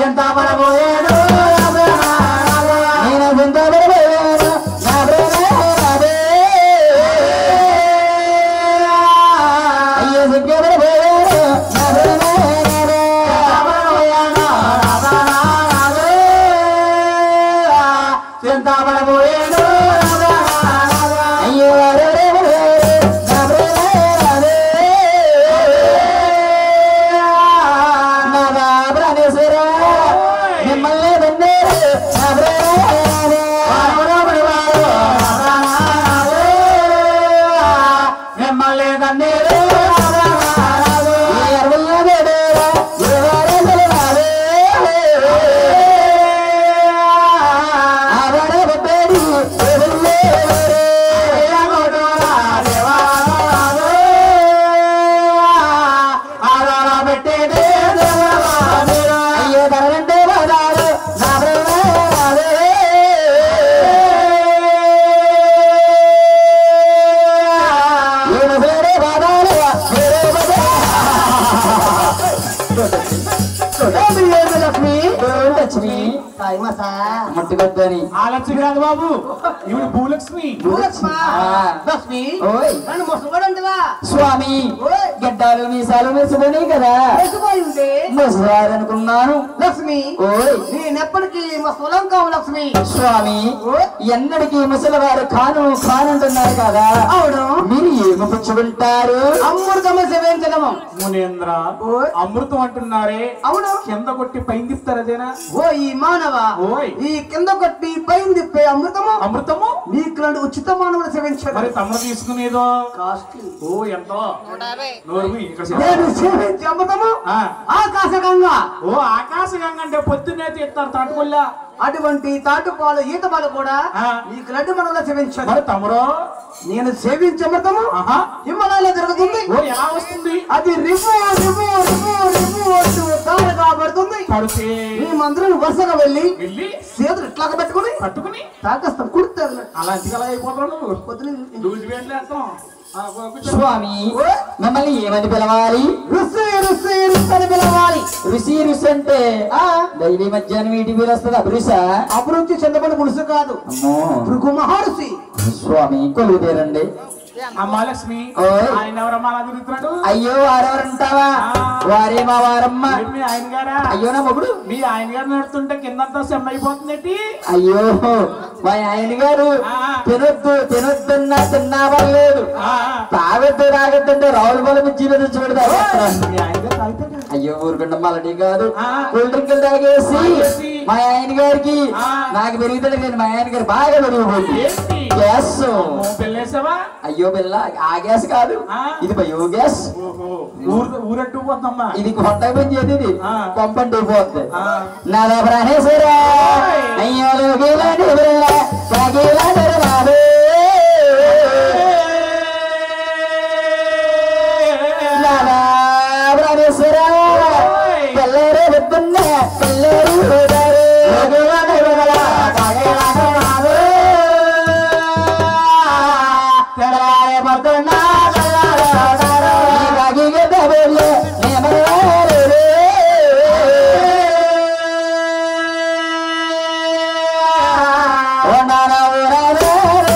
ఎంత పడబోయాను నేను ఎంత పడబోయాను నా ప్రేమే అయ్యో సిగ్గే పడబోయాను నా ప్రేమే ఎంత పడబోయాను అయ్యో మట్టిగొద్దని ఆ లక్ష్మి కాదు బాబు ఇవి భూలక్ష్మి స్వామి గడ్డాలు మీసాలు మెసుకొని కదా ముసలారనుకున్నాను లక్ష్మి నేనెప్పటికీ ముసలం కావు లక్ష్మి స్వామి ఎన్నడికి ముసలివారు కానంటున్నారు కదా అవును మీరు ఏమి పుచ్చుకుంటారు అమృతము సేవించడము మునేంద్ర అమృతం అంటున్నారే అవును కింద కొట్టి పైన తిప్పుతారదేనా ఓ ఈ మానవ ఈ కింద కొట్టి పైన తిప్పే అమృతము నీకు ఉచిత మానవులు సేవించారు మరి తమ్ముడు తీసుకునేదో కాస్ట్లీ ఓ ఎంతో నేను సేవించే అమృతము ఆకాశగంగా ఓ ఆకాశగంగా అంటే పొద్దున్నే తీస్తారు తాటుకొల్లా అటువంటి తాటుపాలు ఈతపాలు కూడా నీకు లడ్డు మనలో సేవించారు మరి తమ్ముడు నేను సేవించే అమృతము హిమాలయాలో జరుగుతుంది ఓ ఎలా వస్తుంది అది రివ్వు రివ్వు రివ్వు రివ్వు అంటూ తారగా పడుతుంది పడితే మేమందరం వరుసగా వెళ్ళి చేతులు ఇట్లాగా పట్టుకుని తాకేస్తాం కుడుతారు అలాంటి అలా అయిపోతాడు పొద్దున లూజు వేస్తాం స్వామి మిమ్మల్ని ఏమని పిలవాలి ఋషి ఋషి ఋషి అని పిలవాలి ఋషి ఋషి అంటే డైలీ మధ్యాహ్నం వీటి మీరు వస్తుంది అభిరుష అభివృద్ధి చెందబడి ముడుసు కాదు భృగు మహర్షి స్వామి కొలువుదేరండి అమ్మాలక్ష్మి ఆయన ఎవరమ్మా తిరుగుతున్నాడు అయ్యో వారెవరంటావా వారే మా వారమ్మ ఆయన గారా అయ్యో నా మొగుడు మీ ఆయన గారు నడుతుంటే కిందంతా సెమ్ అయిపోతుంది అయ్యో మా ఆయన గారు తినొద్దున్నా తిన్నావలేదు తాగొద్దు తాగొద్దంటే రావుల బలం జీవితం చూడదా అయ్యో ఊరుకుండా మళ్ళీ కాదు కూల్ డ్రింకులు తాగేసి మా ఆయన గారికి నాకు పెరుగుతాడు నేను మా ఆయన గారు బాగా పెరిగిపోయింది గ్యాస్ అయ్యో బిల్ల ఆ గ్యాస్ కాదు ఇది బయో గ్యాస్ ఊరట్టుపోతుందమ్మా ఇది కొంట పని చేతి ఇది కొంపంటే పోతుంది నా ప్రాణేశ్వర అయ్యో ప్రాణేశ్వర పిల్లరు వద్దున్న పిల్లరు Oh, no, no, no, no, no.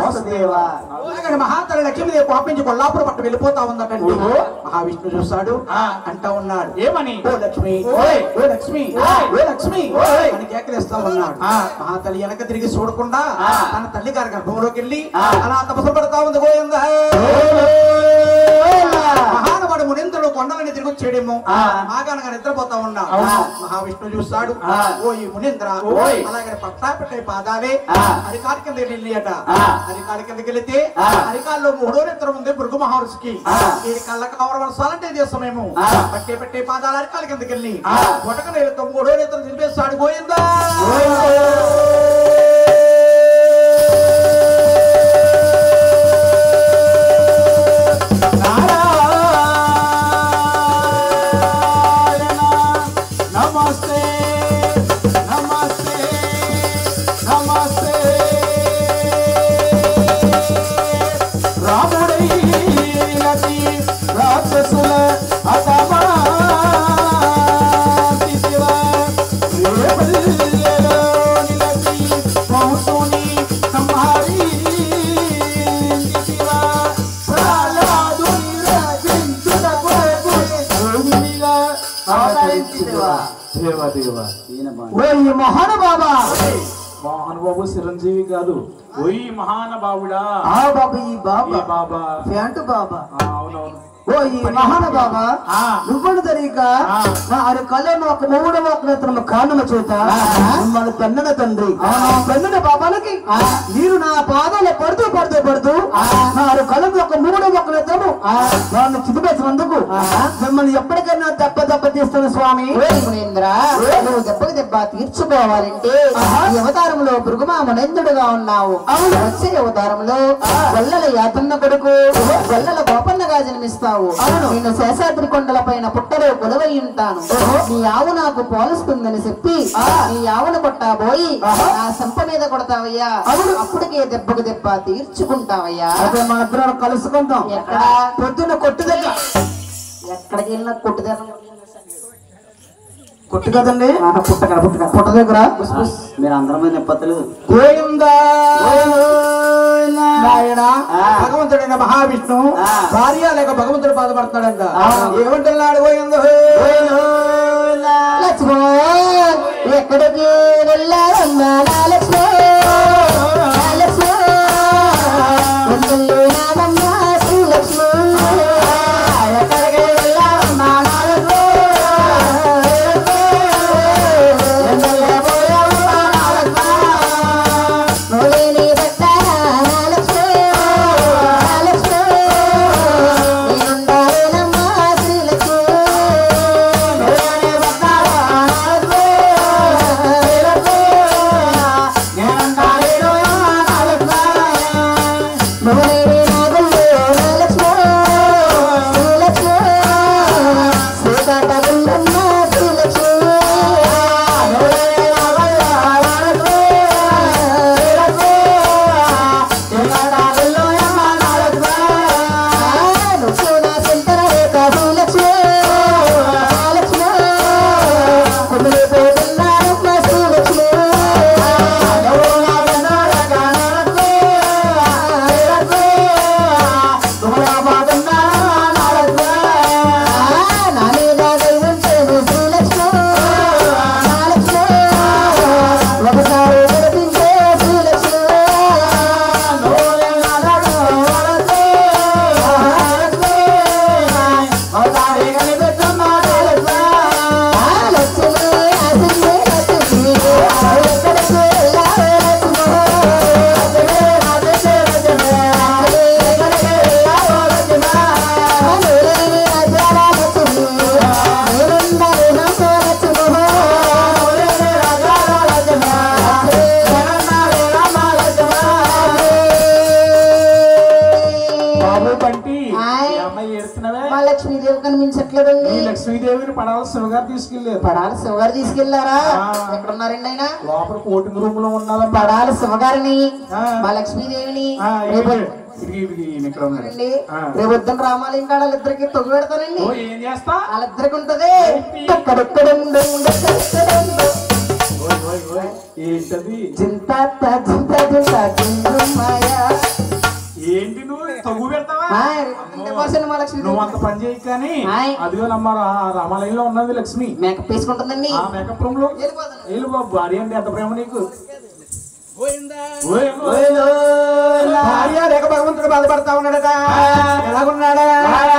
Vasudeva. మహాతల్లి లక్ష్మీదేవి కోపించి కొల్లాపురం పట్టు వెళ్ళిపోతా ఉందటండి. మహావిష్ణు చూస్తాడు, అంటా ఉన్నాడు, ఏమని? ఓ లక్ష్మి, ఓ లక్ష్మి, ఓ లక్ష్మి అని కేకలేస్తా ఉన్నాడు. మహాతల్లి వెనక తిరిగి చూడకుండా తన తల్లి గారి గర్భంలోకి వెళ్ళి అలా తపస్సు పడతా ఉంది. గోవిందా. మహానుభావుడు మునీంద్రుడు కొండలని తిరిగి వచ్చేడేమో, మాగానగా నిద్రపోతా ఉన్నాడు. మహావిష్ణు చూస్తాడు, ఓ ఈ మునీంద్ర, అలాగే పట్టా పెట్టే పాదాలే అరికాలి కిందకి వెళ్ళి అట. అరికాలి కిందకి వెళితే అరికాల్లో 3వ నేత్రం ఉంది భృగు మహర్షికి. ఈ కళ్ళ కావాలంటే చేస్తామేమో. పెట్టే పాదాలు అరికాలి కిందకి వెళ్ళి బొటక నేలతో 3వ నేత్రం తిరిపేస్తాడు. గోయిందా. మహానుబాబు చిరంజీవి కాదు, ఓయ్ మహానుభావుడా. బాబా ఈ బాబా బాబా ఫ్యాంటు బాబా. అవునవును. ఓ ఈ మహానుభావ నువ్వును తరీక నా అరు కళ్ళను ఒక 3వ నేత్రము కారణము చేత మిమ్మల్ని పెన్నన తండ్రి పెన్నన బాబాలకి మీరు నా పాదాలు పడుతూ నా అరు కళ్ళను ఒక 3వ నేత్రము వాళ్ళని చిదిపేసినందుకు మిమ్మల్ని ఎప్పటికైనా దెబ్బ తీస్తాను స్వామి. మునీంద్ర, నువ్వు దెబ్బ తీర్చుకోవాలంటే ఈ అవతారంలో భృగుమా మునేంద్రుడుగా ఉన్నావు. వచ్చే అవతారంలో గొల్లల యాతన్న కొడుకు గొల్లల గోపన్నగా జన్మిస్తావు. నేను శేషాద్రి కొండల పైన పుట్టలో కొలువై ఉంటాను. నీ ఆవు నాకు పోలుస్తుందని చెప్పి నీ ఆవును కొట్టాబోయి నా సంప మీద కొడతావయ్యా. అప్పటికే దెబ్బకు దెబ్బ తీర్చుకుంటావయ్యా. మన ఇద్దరు కలుసుకుంటాం. ఎక్కడ? పొద్దున్న కొట్టు దగ్గర. ఎక్కడికి వెళ్ళినా కొట్టు దగ్గర. కొట్టు కదండి, పుట్ట దగ్గర మీరు అందరమైన నెప్పతలు. గోవిందా. భగవంతుడైన మహావిష్ణు భార్య లేక భగవంతుడు బాధపడతాడంట. ఏమంటున్నాడు? గోవింద. లక్ష్మో ఎక్కడికి వెళ్ళారమ్మా లక్ష్మో లక్ష్మో నామమ్మా శ్రీలక్ష్మో ఎక్కడికి వెళ్ళారమ్మా లక్ష్మో లక్ష్మీదేవి కనిపించట్లేదండి. లక్ష్మీదేవిని పడాల శివగారు తీసుకెళ్లారు. పడాల శివగారు తీసుకెళ్లారా? ఎక్కడున్నారండి ఆయన? లోపల కోటింగ్ రూమ్ లో ఉన్నారు. పడాల శివగారిని మా లక్ష్మీదేవిని రేపొద్దున రామాలయం కాడ వాళ్ళిద్దరికి తొగ్గు పెడతానండి. ఏం చేస్తా? వాళ్ళిద్దరికి ఉంటది. ఏంటది? జింత జింత జింత జింత మాయా నువ్వు అంత పని చేయి కానీ అదిగో నమ్మ రామాలయంలో ఉన్నది లక్ష్మి మేకప్ వేసుకుంటుందండి ఆ మేకప్ రూమ్ లో వెళ్ళు బాబు భార్య అంటే ఎంత ప్రేమ నీకు భార్య లేక భగవంతుడు బాధపడతా ఉన్నాడట ఎలాగున్నాడా